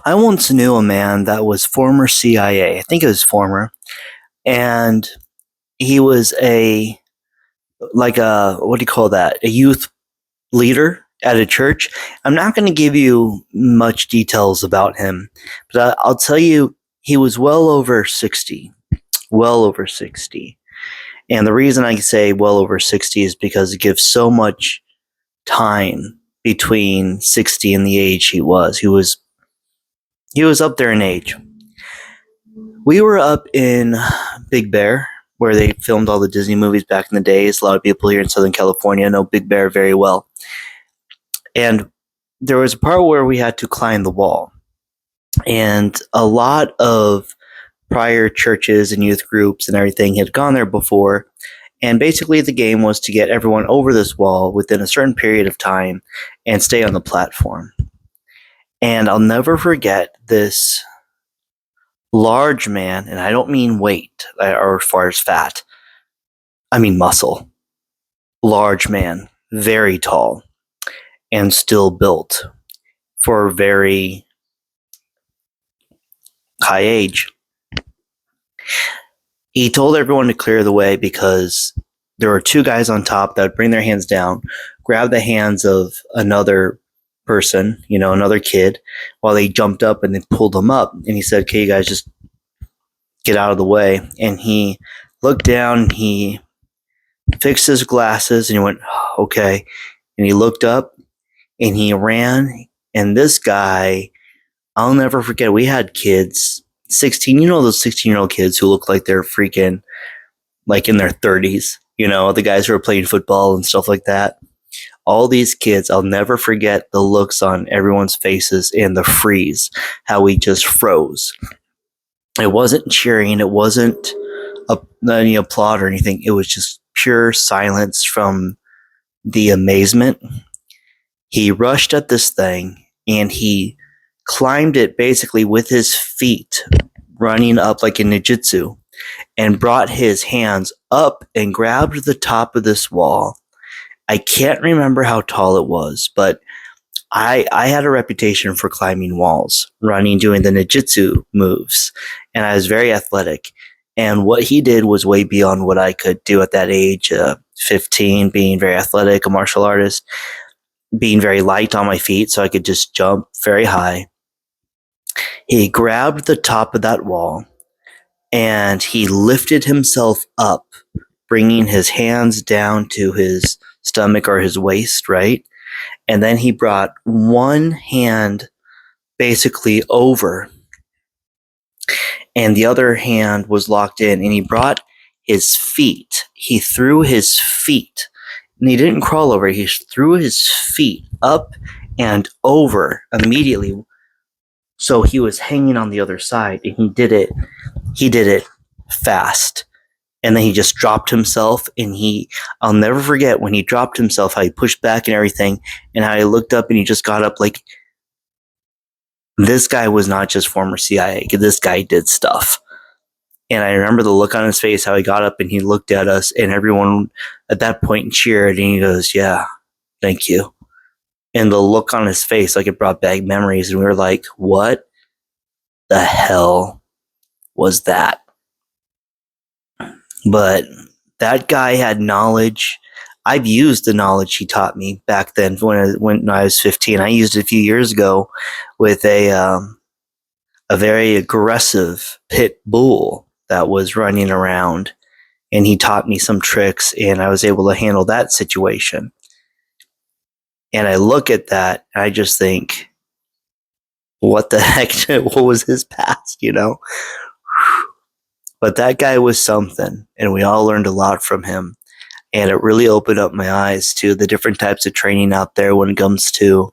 I once knew a man that was former CIA. I think it was former, and he was a what do you call that? A youth leader at a church. I'm not going to give you much details about him, but I'll tell you he was well over 60. Well over 60. And the reason I say well over 60 is because it gives so much time between 60 and the age he was. He was up there in age. We were up in Big Bear, where they filmed all the Disney movies back in the days. A lot of people here in Southern California know Big Bear very well. And there was a part where we had to climb the wall. And a lot of prior churches and youth groups and everything had gone there before. And basically, the game was to get everyone over this wall within a certain period of time and stay on the platform. And I'll never forget this large man, and I don't mean weight or as far as fat, I mean muscle. Large man, very tall, and still built for a very high age. He told everyone to clear the way because there were two guys on top that would bring their hands down, grab the hands of another person, another kid, while they jumped up and they pulled them up. And he said, okay, you guys just get out of the way. And he looked down, he fixed his glasses, and he went, okay. And he looked up and he ran. And this guy, I'll never forget, we had kids, 16, those 16-year-old kids who look like they're freaking like in their 30s, the guys who are playing football and stuff like that. All these kids, I'll never forget the looks on everyone's faces and the freeze, how we just froze. It wasn't cheering, it wasn't any applaud or anything. It was just pure silence from the amazement. He rushed at this thing and he climbed it basically with his feet, running up like in ninjutsu, and brought his hands up and grabbed the top of this wall. I can't remember how tall it was, but I had a reputation for climbing walls, running, doing the ninjutsu moves, and I was very athletic. And what he did was way beyond what I could do at that age, 15, being very athletic, a martial artist, being very light on my feet so I could just jump very high. He grabbed the top of that wall and he lifted himself up, bringing his hands down to his stomach or his waist, right? And then he brought one hand basically over and the other hand was locked in, and he brought his feet. He threw his feet, and he didn't crawl over. He threw his feet up and over immediately. So he was hanging on the other side, and he did it fast. And then he just dropped himself, and I'll never forget when he dropped himself, how he pushed back and everything, and how he looked up and he just got up like, this guy was not just former CIA. This guy did stuff. And I remember the look on his face, how he got up and he looked at us, and everyone at that point cheered, and he goes, yeah, thank you. And the look on his face, like it brought back memories, and we were like, what the hell was that? But that guy had knowledge. I've used the knowledge he taught me back then when I was 15. I used it a few years ago with a very aggressive pit bull that was running around, and he taught me some tricks, and I was able to handle that situation. And I look at that, and I just think, what the heck? What was his past, But that guy was something, and we all learned a lot from him. And it really opened up my eyes to the different types of training out there when it comes to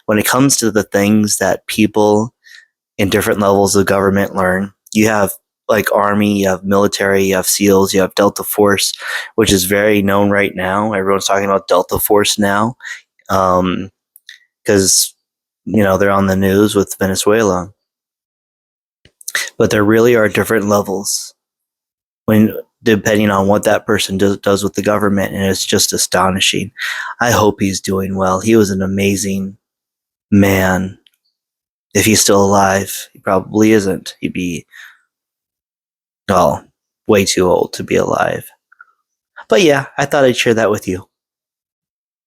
the things that people in different levels of government learn. You have like Army, you have military, you have SEALs, you have Delta Force, which is very known right now. Everyone's talking about Delta Force now because, they're on the news with Venezuela. But there really are different levels depending on what that person does with the government, and it's just astonishing. I hope he's doing well. He was an amazing man, If he's still alive, he probably isn't. He'd be, well, way too old to be alive. But yeah, I thought I'd share that with you.